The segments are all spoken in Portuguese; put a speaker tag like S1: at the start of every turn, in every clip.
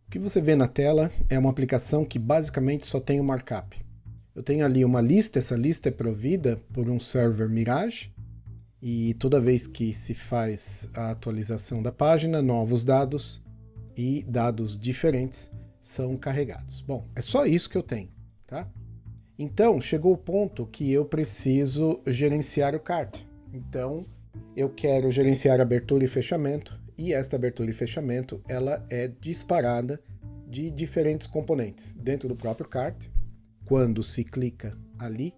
S1: O que você vê na tela é uma aplicação que basicamente só tem um markup. Eu tenho ali uma lista, essa lista é provida por um server Mirage, e toda vez que se faz a atualização da página, novos dados e dados diferentes são carregados. Bom, é só isso que eu tenho, tá? Então, chegou o ponto que eu preciso gerenciar o cart. Então, eu quero gerenciar abertura e fechamento, e esta abertura e fechamento, ela é disparada de diferentes componentes dentro do próprio cart. Quando se clica ali,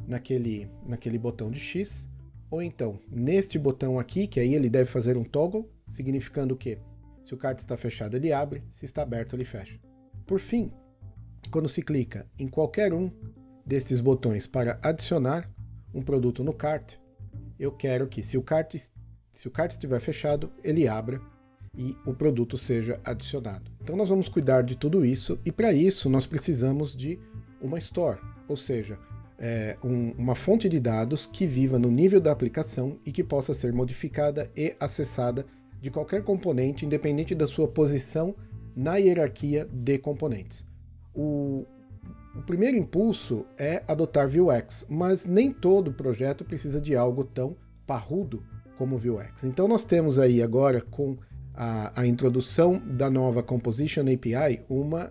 S1: naquele botão de X, ou então neste botão aqui, que aí ele deve fazer um toggle, significando que se o cart está fechado ele abre, se está aberto ele fecha. Por fim, quando se clica em qualquer um desses botões para adicionar um produto no cart, eu quero que se o cart estiver fechado, ele abra e o produto seja adicionado. Então nós vamos cuidar de tudo isso, e para isso nós precisamos de uma store, ou seja, uma fonte de dados que viva no nível da aplicação e que possa ser modificada e acessada de qualquer componente, independente da sua posição na hierarquia de componentes. O primeiro impulso é adotar Vuex, mas nem todo projeto precisa de algo tão parrudo como Vuex. Então nós temos aí agora, com a introdução da nova Composition API, uma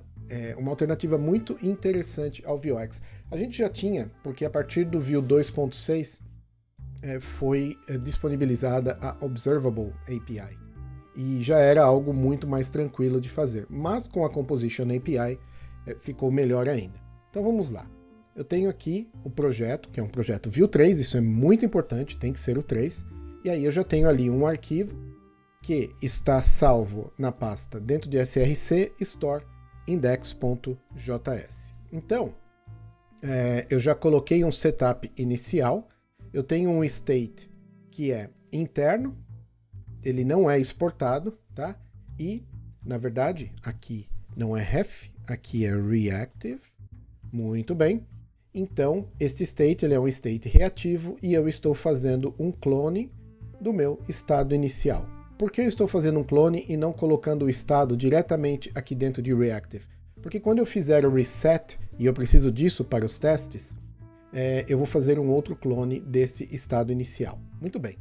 S1: alternativa muito interessante ao Vuex. A gente já tinha, porque a partir do Vue 2.6 foi disponibilizada a Observable API, e já era algo muito mais tranquilo de fazer, mas com a Composition API ficou melhor ainda. Então vamos lá. Eu tenho aqui o projeto, que é um projeto Vue 3, isso é muito importante, tem que ser o 3, e aí eu já tenho ali um arquivo que está salvo na pasta dentro de src store index.js. Então, eu já coloquei um setup inicial, eu tenho um state que é interno, ele não é exportado, tá? E, na verdade, aqui não é ref, aqui é reactive. Muito bem. Então, este state ele é um state reativo e eu estou fazendo um clone do meu estado inicial. Por que eu estou fazendo um clone e não colocando o estado diretamente aqui dentro de reactive? Porque quando eu fizer o reset, e eu preciso disso para os testes, eu vou fazer um outro clone desse estado inicial. Muito bem.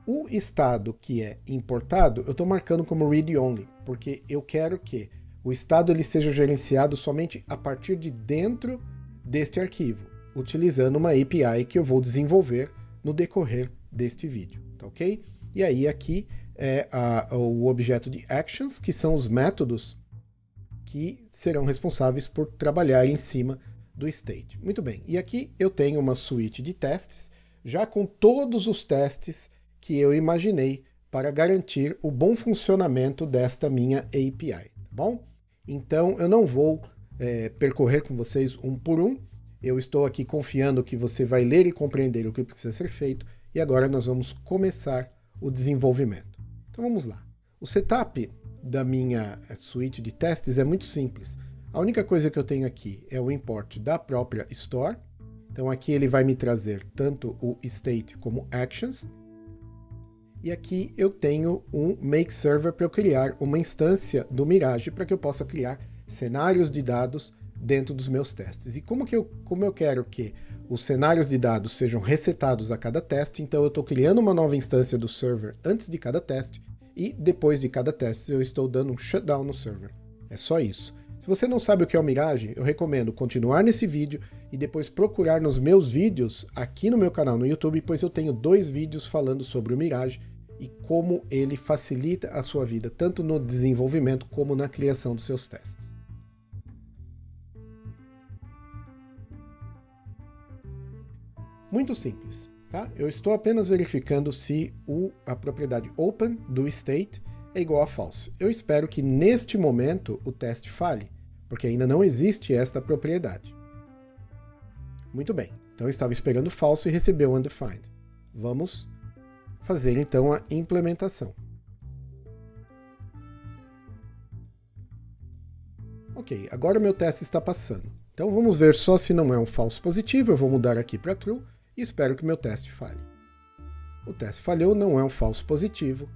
S1: O estado que é importado, eu estou marcando como read-only, porque eu quero que o estado ele seja gerenciado somente a partir de dentro deste arquivo, utilizando uma API que eu vou desenvolver no decorrer deste vídeo, tá ok? E aí aqui é o objeto de actions, que são os métodos que serão responsáveis por trabalhar em cima do state. Muito bem, e aqui eu tenho uma suíte de testes, já com todos os testes que eu imaginei para garantir o bom funcionamento desta minha API, tá bom? Então eu não vou percorrer com vocês um por um, eu estou aqui confiando que você vai ler e compreender o que precisa ser feito, e agora nós vamos começar o desenvolvimento. Então vamos lá. O setup da minha suíte de testes é muito simples. A única coisa que eu tenho aqui é o import da própria store. Então aqui ele vai me trazer tanto o state como actions. E aqui eu tenho um make server para eu criar uma instância do Mirage para que eu possa criar cenários de dados dentro dos meus testes. E como eu quero que os cenários de dados sejam resetados a cada teste, então eu estou criando uma nova instância do server antes de cada teste, e depois de cada teste eu estou dando um shutdown no server. É só isso. Se você não sabe o que é o Mirage, eu recomendo continuar nesse vídeo e depois procurar nos meus vídeos aqui no meu canal no YouTube, pois eu tenho 2 vídeos falando sobre o Mirage e como ele facilita a sua vida, tanto no desenvolvimento como na criação dos seus testes. Muito simples, tá? Eu estou apenas verificando se a propriedade open do state é igual a false. Eu espero que neste momento o teste falhe, porque ainda não existe esta propriedade. Muito bem, então eu estava esperando false e recebeu undefined. Vamos fazer então a implementação. Ok, agora o meu teste está passando. Então vamos ver só se não é um falso positivo, eu vou mudar aqui para true e espero que o meu teste falhe. O teste falhou, não é um falso positivo.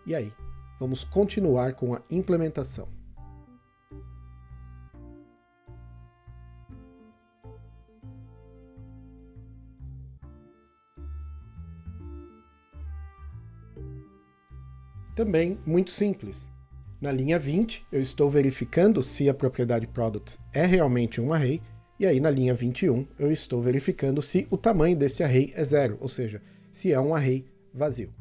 S1: E aí, vamos continuar com a implementação. Também muito simples. Na linha 20, eu estou verificando se a propriedade products é realmente um array, e aí na linha 21 eu estou verificando se o tamanho deste array é 0, ou seja, se é um array vazio.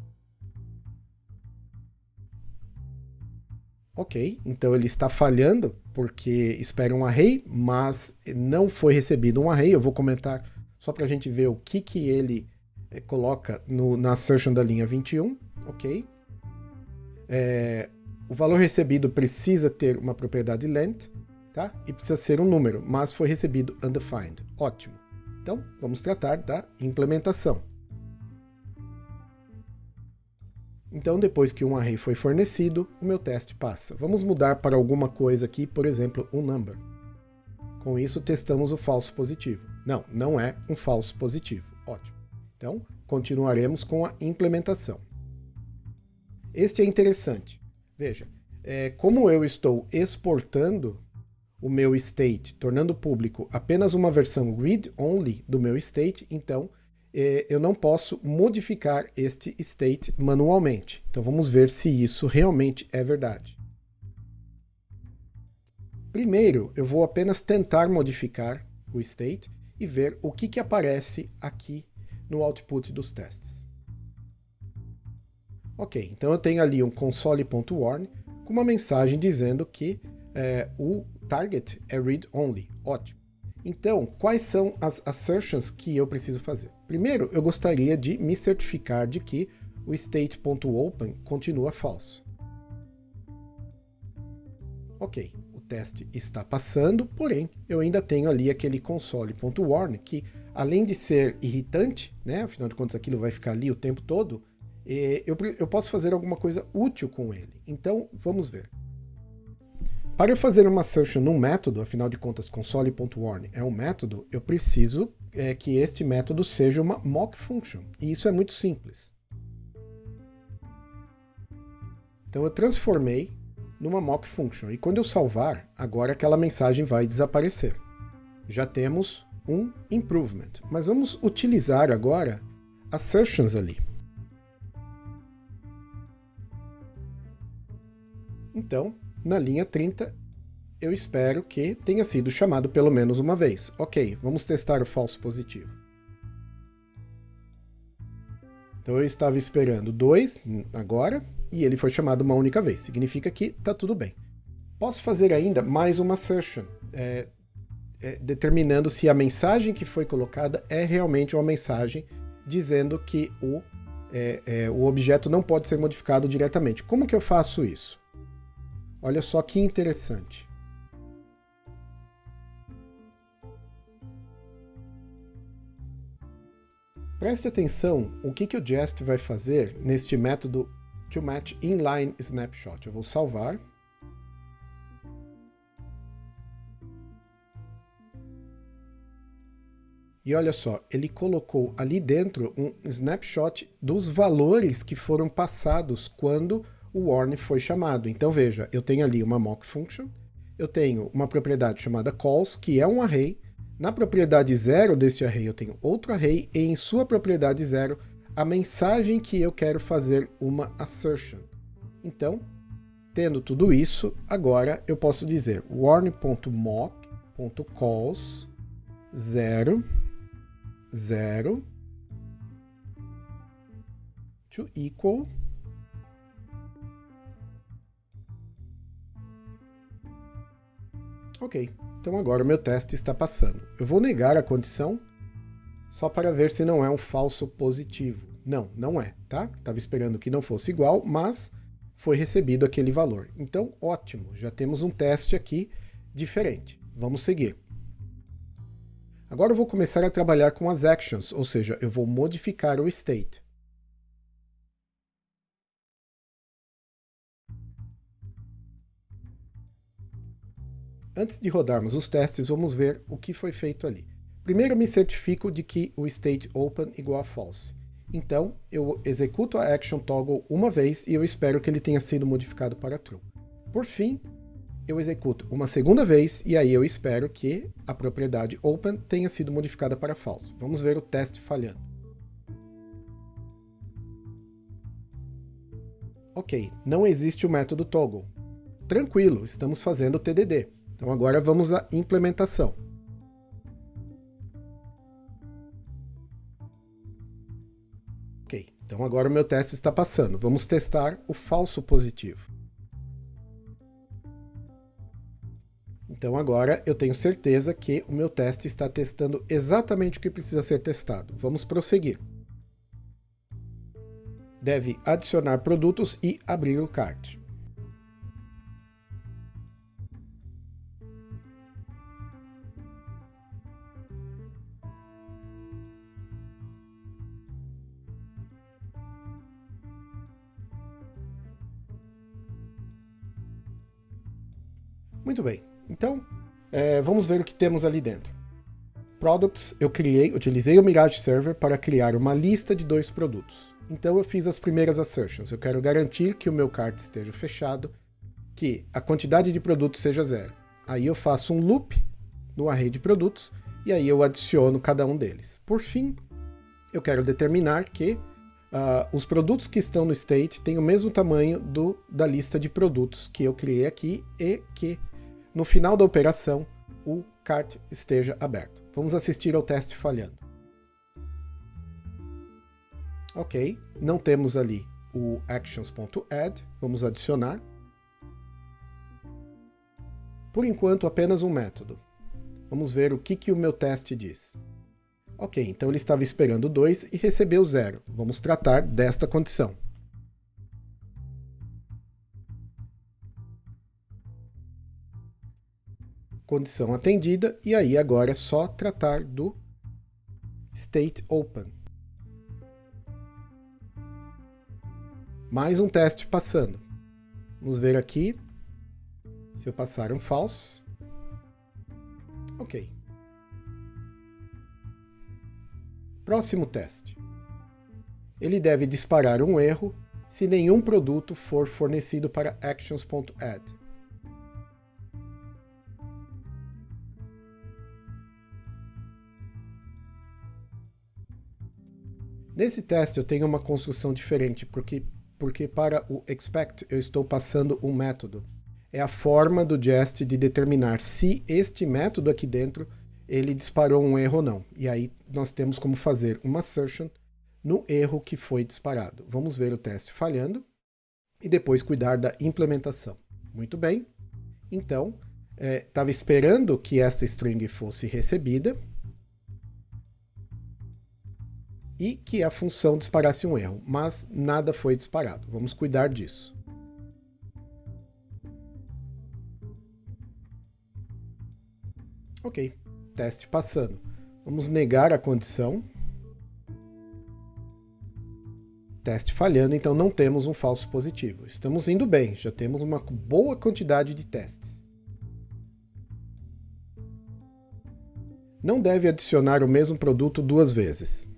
S1: Ok, então ele está falhando porque espera um array, mas não foi recebido um array. Eu vou comentar só para a gente ver o que ele coloca na assertion da linha 21. Ok. O valor recebido precisa ter uma propriedade length, tá? E precisa ser um número, mas foi recebido undefined. Ótimo. Então, vamos tratar da implementação. Então, depois que um array foi fornecido, o meu teste passa. Vamos mudar para alguma coisa aqui, por exemplo, um number. Com isso, testamos o falso positivo. Não, não é um falso positivo. Ótimo. Então, continuaremos com a implementação. Este é interessante. Veja, como eu estou exportando o meu state, tornando público apenas uma versão read-only do meu state, então eu não posso modificar este state manualmente. Então vamos ver se isso realmente é verdade. Primeiro, eu vou apenas tentar modificar o state e ver o que aparece aqui no output dos testes. Ok, então eu tenho ali um console.warn com uma mensagem dizendo que o target é read-only. Ótimo. Então, quais são as assertions que eu preciso fazer? Primeiro, eu gostaria de me certificar de que o state.open continua falso. Ok, o teste está passando, porém, eu ainda tenho ali aquele console.warn que, além de ser irritante, né, afinal de contas aquilo vai ficar ali o tempo todo, eu posso fazer alguma coisa útil com ele. Então, vamos ver. Para eu fazer uma assertion num método, afinal de contas console.warn é um método, eu preciso que este método seja uma mock function. E isso é muito simples. Então eu transformei numa mock function. E quando eu salvar, agora aquela mensagem vai desaparecer. Já temos um improvement. Mas vamos utilizar agora assertions ali. Então, na linha 30, eu espero que tenha sido chamado pelo menos uma vez. Ok, vamos testar o falso positivo. Então eu estava esperando 2 agora, e ele foi chamado uma única vez. Significa que está tudo bem. Posso fazer ainda mais uma assertion, determinando se a mensagem que foi colocada é realmente uma mensagem dizendo que o objeto não pode ser modificado diretamente. Como que eu faço isso? Olha só que interessante. Preste atenção o que o Jest vai fazer neste método toMatchInlineSnapshot. Eu vou salvar. E olha só, ele colocou ali dentro um snapshot dos valores que foram passados quando o warn foi chamado. Então veja, eu tenho ali uma mock function, eu tenho uma propriedade chamada calls, que é um array. Na propriedade 0 deste array eu tenho outro array, e em sua propriedade 0, a mensagem que eu quero fazer uma assertion. Então, tendo tudo isso, agora eu posso dizer warn.mock.calls 0, 0 to equal ok, então agora o meu teste está passando. Eu vou negar a condição só para ver se não é um falso positivo. Não, não é, tá? Estava esperando que não fosse igual, mas foi recebido aquele valor. Então, ótimo, já temos um teste aqui diferente. Vamos seguir. Agora eu vou começar a trabalhar com as actions, ou seja, eu vou modificar o state. Antes de rodarmos os testes, vamos ver o que foi feito ali. Primeiro, eu me certifico de que o state open igual a false. Então, eu executo a action toggle uma vez e eu espero que ele tenha sido modificado para true. Por fim, eu executo uma segunda vez e aí eu espero que a propriedade open tenha sido modificada para false. Vamos ver o teste falhando. Ok, não existe o método toggle. Tranquilo, estamos fazendo o TDD. Então agora vamos à implementação. Ok, então agora o meu teste está passando. Vamos testar o falso positivo. Então agora eu tenho certeza que o meu teste está testando exatamente o que precisa ser testado. Vamos prosseguir. Deve adicionar produtos e abrir o cart. Muito bem, então vamos ver o que temos ali dentro. Products, eu utilizei o Mirage Server para criar uma lista de 2 produtos. Então eu fiz as primeiras assertions. Eu quero garantir que o meu cart esteja fechado, que a quantidade de produtos seja 0. Aí eu faço um loop no array de produtos e aí eu adiciono cada um deles. Por fim, eu quero determinar que os produtos que estão no state têm o mesmo tamanho da lista de produtos que eu criei aqui e que no final da operação o cart esteja aberto. Vamos assistir ao teste falhando. Ok, não temos ali o actions.add, vamos adicionar. Por enquanto, apenas um método. Vamos ver o que o meu teste diz. Ok, então ele estava esperando 2 e recebeu 0. Vamos tratar desta condição. Condição atendida, e aí agora é só tratar do state open. Mais um teste passando. Vamos ver aqui se eu passar um false. Ok. Próximo teste. Ele deve disparar um erro se nenhum produto for fornecido para actions.add. Nesse teste eu tenho uma construção diferente, porque para o expect eu estou passando um método. É a forma do Jest de determinar se este método aqui dentro ele disparou um erro ou não. E aí nós temos como fazer uma assertion no erro que foi disparado. Vamos ver o teste falhando e depois cuidar da implementação. Muito bem. Então, estava esperando que esta string fosse recebida e que a função disparasse um erro, mas nada foi disparado. Vamos cuidar disso. Ok, teste passando. Vamos negar a condição. Teste falhando, então não temos um falso positivo. Estamos indo bem, já temos uma boa quantidade de testes. Não deve adicionar o mesmo produto 2 vezes.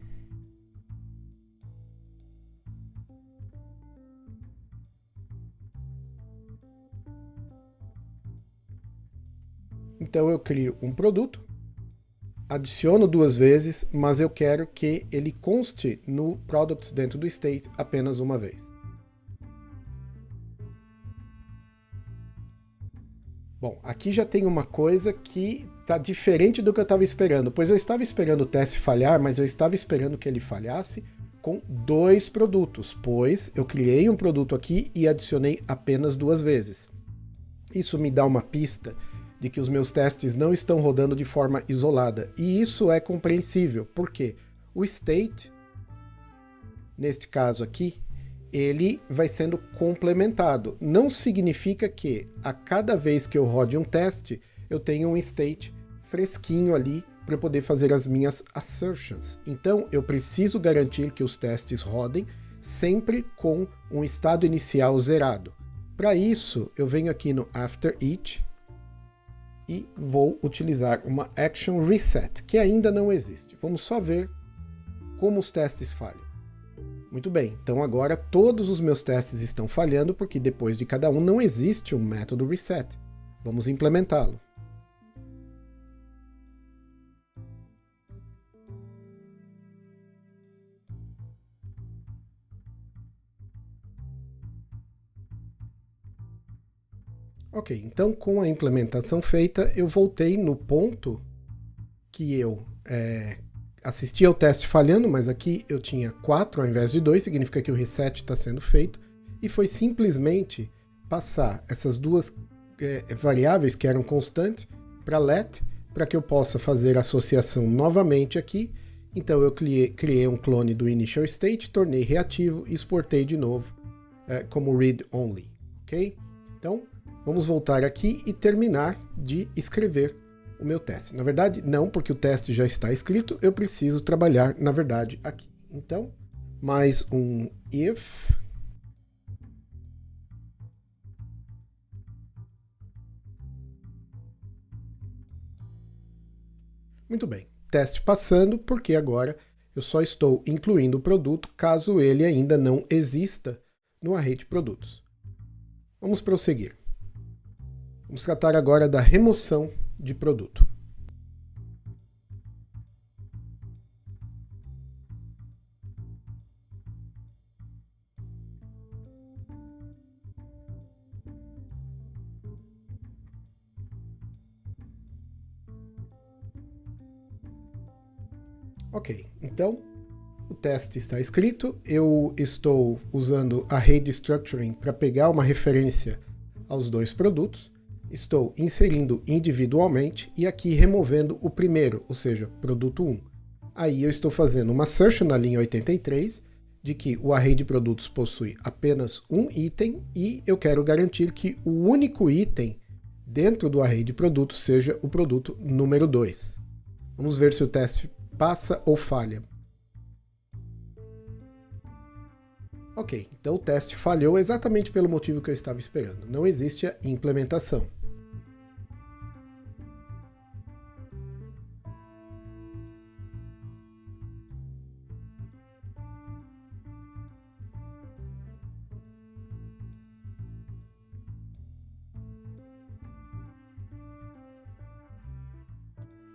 S1: Então eu crio um produto, adiciono 2 vezes, mas eu quero que ele conste no products dentro do state apenas uma vez. Bom, aqui já tem uma coisa que está diferente do que eu estava esperando, pois eu estava esperando o teste falhar, mas eu estava esperando que ele falhasse com 2 produtos, pois eu criei um produto aqui e adicionei apenas 2 vezes. Isso me dá uma pista de que os meus testes não estão rodando de forma isolada, e isso é compreensível, porque o state, neste caso aqui, ele vai sendo complementado. Não significa que a cada vez que eu rode um teste, eu tenho um state fresquinho ali para poder fazer as minhas assertions. Então, eu preciso garantir que os testes rodem sempre com um estado inicial zerado. Para isso, eu venho aqui no after each e vou utilizar uma action reset, que ainda não existe. Vamos só ver como os testes falham. Muito bem, então agora todos os meus testes estão falhando porque depois de cada um não existe um método reset. Vamos implementá-lo. Ok, então com a implementação feita, eu voltei no ponto que eu assisti ao teste falhando, mas aqui eu tinha 4 ao invés de 2, significa que o reset está sendo feito, e foi simplesmente passar essas duas variáveis que eram constantes para let, para que eu possa fazer a associação novamente aqui. Então eu criei um clone do initial state, tornei reativo e exportei de novo como read only, ok? Então vamos voltar aqui e terminar de escrever o meu teste. Na verdade, não, porque o teste já está escrito, eu preciso trabalhar, na verdade, aqui. Então, mais um if. Muito bem, teste passando, porque agora eu só estou incluindo o produto caso ele ainda não exista no array de produtos. Vamos prosseguir. Vamos tratar agora da remoção de produto. Ok, então o teste está escrito, eu estou usando array destructuring para pegar uma referência aos dois produtos, estou inserindo individualmente e aqui removendo o primeiro, ou seja, produto 1. Aí eu estou fazendo uma assertion na linha 83 de que o array de produtos possui apenas um item e eu quero garantir que o único item dentro do array de produtos seja o produto número 2. Vamos ver se o teste passa ou falha. Ok, então o teste falhou exatamente pelo motivo que eu estava esperando. Não existe a implementação.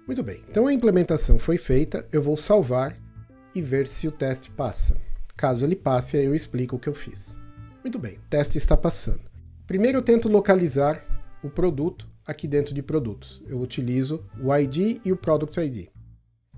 S1: Muito bem, então a implementação foi feita, eu vou salvar e ver se o teste passa. Caso ele passe, aí eu explico o que eu fiz. Muito bem, o teste está passando. Primeiro eu tento localizar o produto aqui dentro de produtos. Eu utilizo o ID e o Product ID.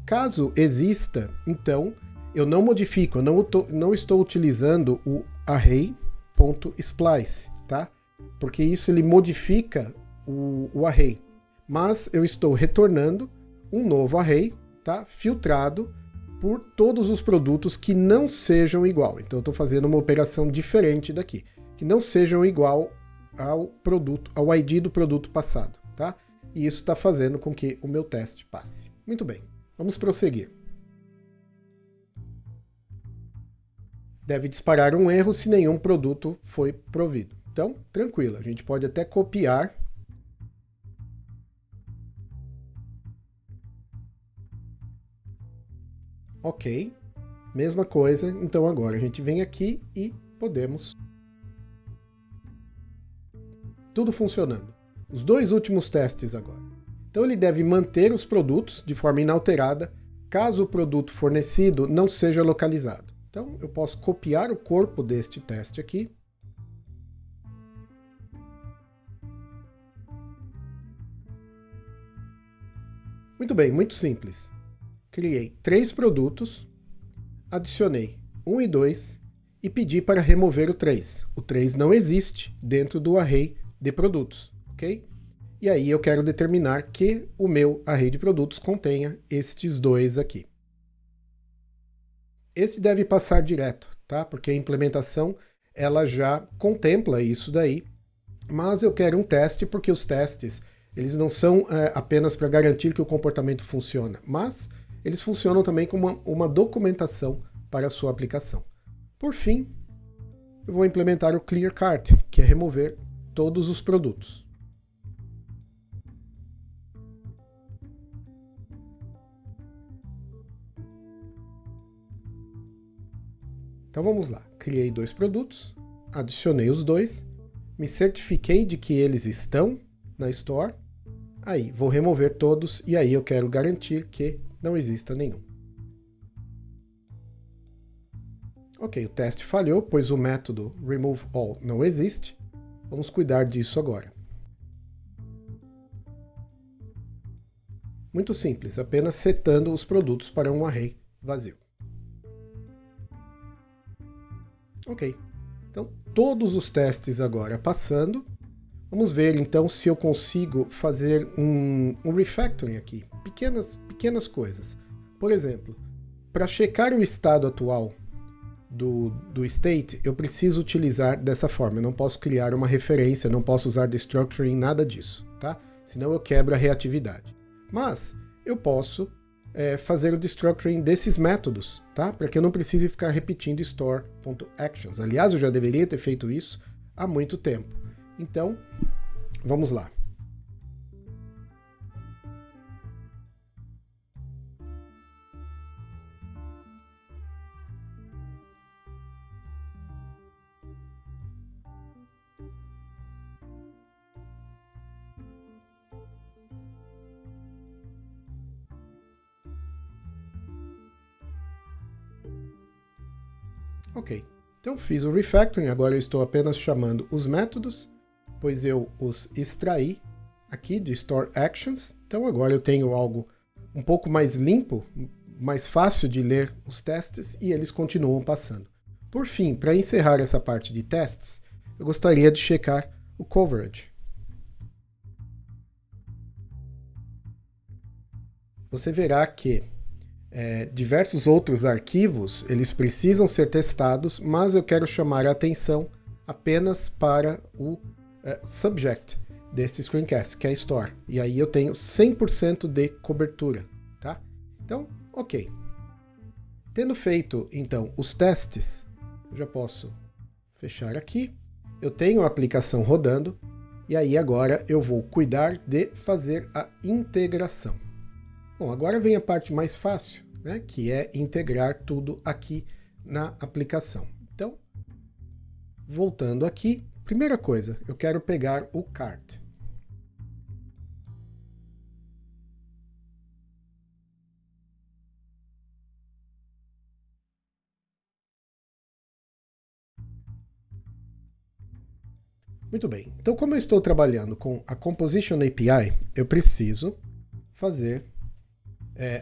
S1: Caso exista, então, eu não modifico, eu não estou utilizando o array.splice, tá? Porque isso ele modifica o array. Mas eu estou retornando um novo array, tá? Filtrado por todos os produtos que não sejam igual. Então eu estou fazendo uma operação diferente daqui, que não sejam igual ao produto, ao ID do produto passado, tá? E isso está fazendo com que o meu teste passe. Muito bem, vamos prosseguir. Deve disparar um erro se nenhum produto foi provido. Então, tranquilo, a gente pode até copiar. Ok, mesma coisa, então agora a gente vem aqui e podemos... Tudo funcionando. Os dois últimos testes agora. Então ele deve manter os produtos de forma inalterada, caso o produto fornecido não seja localizado. Então eu posso copiar o corpo deste teste aqui. Muito bem, muito simples. Criei 3 produtos, adicionei 1 e 2 e pedi para remover o 3. O 3 não existe dentro do array de produtos, ok? E aí eu quero determinar que o meu array de produtos contenha estes dois aqui. Este deve passar direto, tá? Porque a implementação ela já contempla isso daí, mas eu quero um teste porque os testes eles não são apenas para garantir que o comportamento funciona, mas eles funcionam também como uma documentação para a sua aplicação. Por fim, eu vou implementar o clear cart, que é remover todos os produtos. Então vamos lá, criei 2 produtos, adicionei os 2, me certifiquei de que eles estão na Store, aí vou remover todos e aí eu quero garantir que não exista nenhum. Ok, o teste falhou, pois o método removeAll não existe. Vamos cuidar disso agora. Muito simples, apenas setando os produtos para um array vazio. Ok, então todos os testes agora passando. Vamos ver então se eu consigo fazer um refactoring aqui, pequenas coisas. Por exemplo, para checar o estado atual do state, eu preciso utilizar dessa forma. Eu não posso criar uma referência, não posso usar destructuring, nada disso, tá? Senão eu quebro a reatividade. Mas eu posso fazer o destructuring desses métodos, tá? Para que eu não precise ficar repetindo store.actions. Aliás, eu já deveria ter feito isso há muito tempo. Então, vamos lá. Ok, então fiz o refactoring, agora eu estou apenas chamando os métodos, pois eu os extraí aqui de Store Actions, então agora eu tenho algo um pouco mais limpo, mais fácil de ler os testes e eles continuam passando. Por fim, para encerrar essa parte de testes, eu gostaria de checar o coverage. Você verá que diversos outros arquivos, eles precisam ser testados, mas eu quero chamar a atenção apenas para o subject desse screencast, que é Store. E aí eu tenho 100% de cobertura, tá? Então, ok. Tendo feito, então, os testes, eu já posso fechar aqui. Eu tenho a aplicação rodando, e aí agora eu vou cuidar de fazer a integração. Bom, agora vem a parte mais fácil, né, que é integrar tudo aqui na aplicação. Então, voltando aqui, primeira coisa, eu quero pegar o cart. Muito bem, então como eu estou trabalhando com a Composition API, eu preciso fazer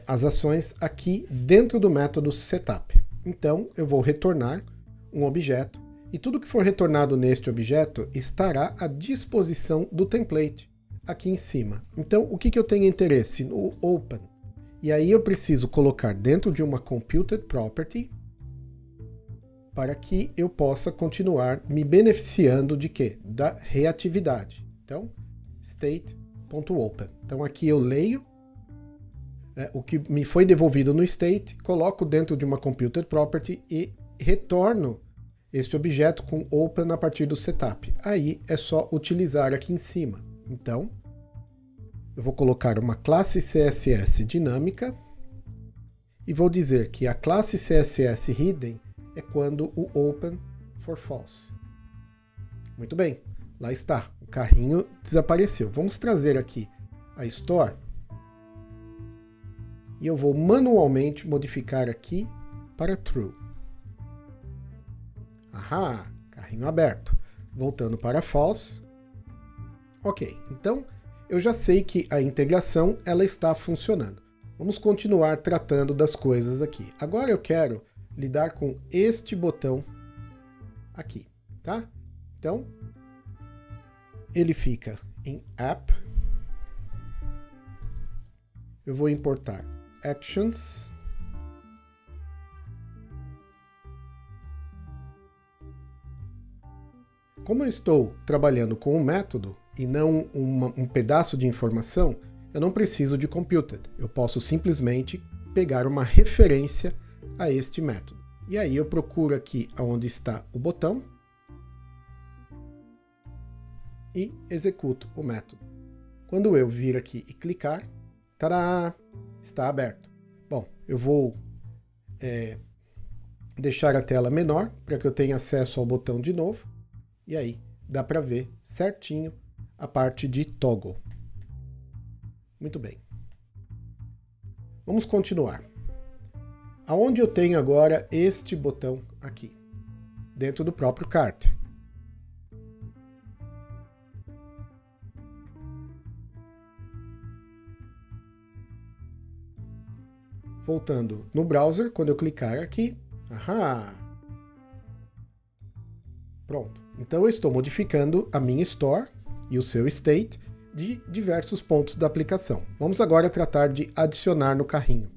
S1: as ações aqui dentro do método setup. Então, eu vou retornar um objeto, e tudo que for retornado neste objeto estará à disposição do template aqui em cima. Então, o que eu tenho interesse? No open. E aí eu preciso colocar dentro de uma computed property para que eu possa continuar me beneficiando de quê? Da reatividade. Então, state.open. Então, aqui eu leio o que me foi devolvido no state, coloco dentro de uma computed property e retorno este objeto com open a partir do setup. Aí é só utilizar aqui em cima. Então, eu vou colocar uma classe CSS dinâmica e vou dizer que a classe CSS hidden é quando o open for false. Muito bem, lá está, o carrinho desapareceu. Vamos trazer aqui a store. E eu vou manualmente modificar aqui para true. Ahá, carrinho aberto. Voltando para false. Ok, então eu já sei que a integração ela está funcionando. Vamos continuar tratando das coisas aqui. Agora eu quero lidar com este botão aqui, tá? Então, ele fica em app. Eu vou importar actions. Como eu estou trabalhando com um método e não um pedaço de informação, eu não preciso de computed. Eu posso simplesmente pegar uma referência a este método. E aí eu procuro aqui onde está o botão e executo o método. Quando eu vir aqui e clicar, tará, está aberto. Bom, eu vou deixar a tela menor para que eu tenha acesso ao botão de novo. E aí dá para ver certinho a parte de toggle. Muito bem. Vamos continuar. Aonde eu tenho agora este botão aqui? Dentro do próprio cart. Voltando no browser, quando eu clicar aqui, pronto. Então eu estou modificando a minha store e o seu state de diversos pontos da aplicação. Vamos agora tratar de adicionar no carrinho.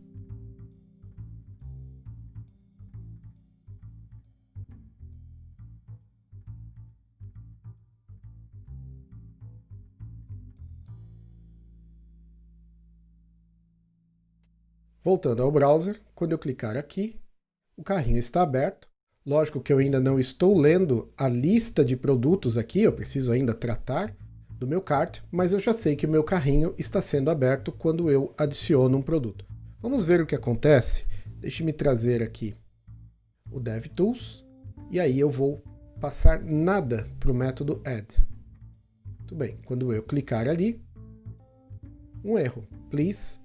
S1: Voltando ao browser, quando eu clicar aqui, o carrinho está aberto. Lógico que eu ainda não estou lendo a lista de produtos aqui, eu preciso ainda tratar do meu cart, mas eu já sei que o meu carrinho está sendo aberto quando eu adiciono um produto. Vamos ver o que acontece? Deixe-me trazer aqui o DevTools, e aí eu vou passar nada para o método add. Muito bem, quando eu clicar ali, um erro. Please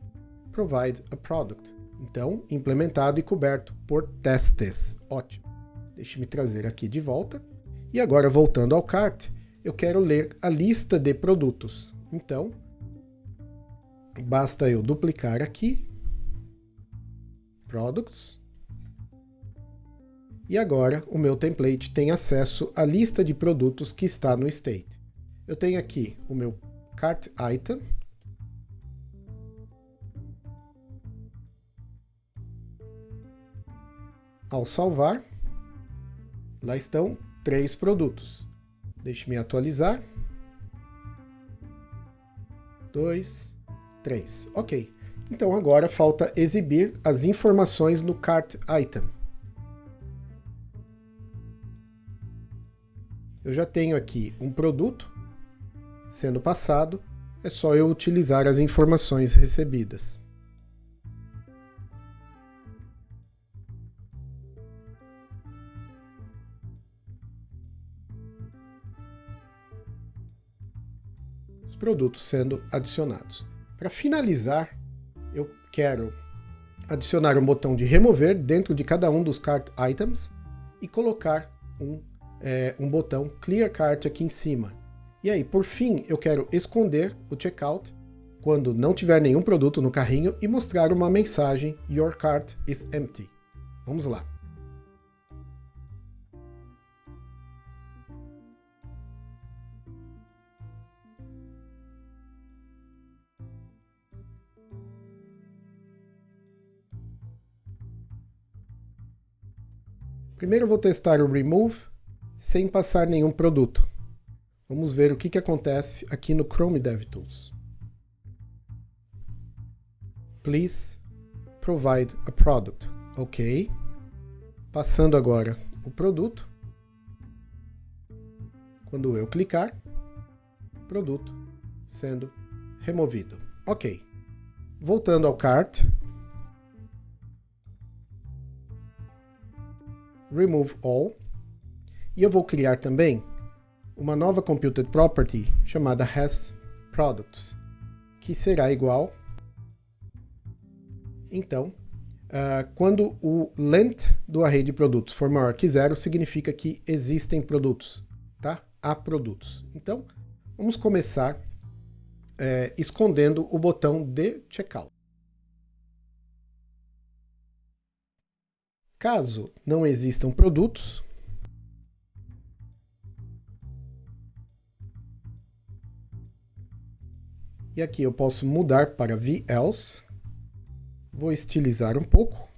S1: provide a product. Então, implementado e coberto por testes. Ótimo. Deixe-me trazer aqui de volta. E agora, voltando ao cart, eu quero ler a lista de produtos. Então, basta eu duplicar aqui, Products, e agora o meu template tem acesso à lista de produtos que está no state. Eu tenho aqui o meu cart item, ao salvar, lá estão 3 produtos. Deixe-me atualizar. 2, 3. Ok. Então agora falta exibir as informações no cart item. Eu já tenho aqui um produto sendo passado, é só eu utilizar as informações recebidas. Os produtos sendo adicionados. Para finalizar, eu quero adicionar um botão de remover dentro de cada um dos cart items e colocar um botão Clear Cart aqui em cima. E aí, por fim, eu quero esconder o checkout quando não tiver nenhum produto no carrinho e mostrar uma mensagem Your cart is empty. Vamos lá. Primeiro eu vou testar o Remove sem passar nenhum produto. Vamos ver o que acontece aqui no Chrome DevTools. Please provide a product. Ok. Passando agora o produto. Quando eu clicar, produto sendo removido. Ok. Voltando ao cart. Remove all. E eu vou criar também uma nova computed property chamada hasProducts, que será igual. Então, quando o length do array de produtos for maior que 0, significa que existem produtos, tá? Há produtos. Então, vamos começar escondendo o botão de checkout. Caso não existam produtos, e aqui eu posso mudar para VElse, vou estilizar um pouco.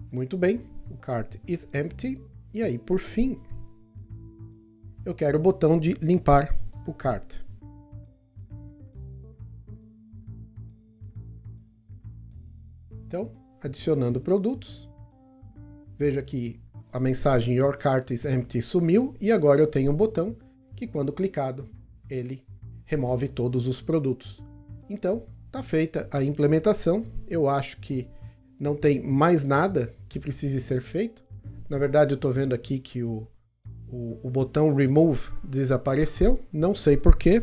S1: Muito bem, o cart is empty, e aí por fim, eu quero o botão de limpar o cart. Então, adicionando produtos, veja que a mensagem Your cart is empty sumiu e agora eu tenho um botão que, quando clicado, ele remove todos os produtos. Então, está feita a implementação. Eu acho que não tem mais nada que precise ser feito. Na verdade, eu estou vendo aqui que o botão Remove desapareceu, não sei porquê.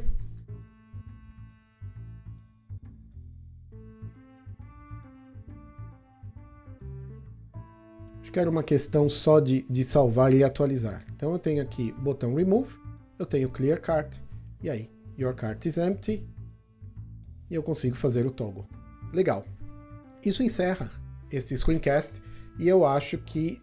S1: Acho que era uma questão só de salvar e atualizar. Então eu tenho aqui botão Remove, eu tenho Clear Cart, e aí, Your Cart is empty, e eu consigo fazer o toggle. Legal. Isso encerra este screencast, e eu acho que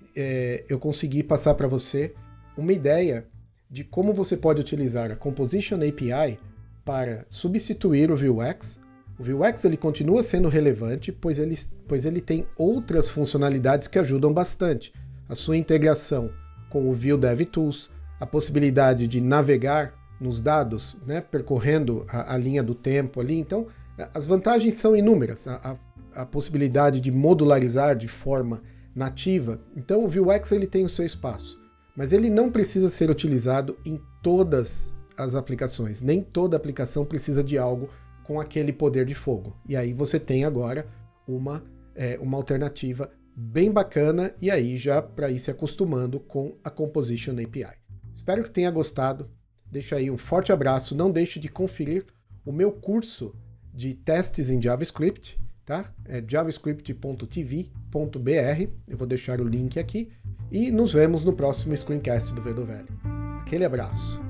S1: eu consegui passar para você uma ideia de como você pode utilizar a Composition API para substituir o Vuex. O Vuex ele continua sendo relevante, pois ele tem outras funcionalidades que ajudam bastante. A sua integração com o Vue DevTools, a possibilidade de navegar nos dados, né, percorrendo a linha do tempo ali. Então, as vantagens são inúmeras. A possibilidade de modularizar de forma nativa. Então, o Vuex ele tem o seu espaço, mas ele não precisa ser utilizado em todas as aplicações. Nem toda aplicação precisa de algo com aquele poder de fogo. E aí você tem agora uma alternativa bem bacana, e aí já para ir se acostumando com a Composition API. Espero que tenha gostado. Deixo aí um forte abraço. Não deixe de conferir o meu curso de testes em JavaScript, tá? É javascript.tv.br. Eu vou deixar o link aqui. E nos vemos no próximo screencast do Vedovelho. Aquele abraço.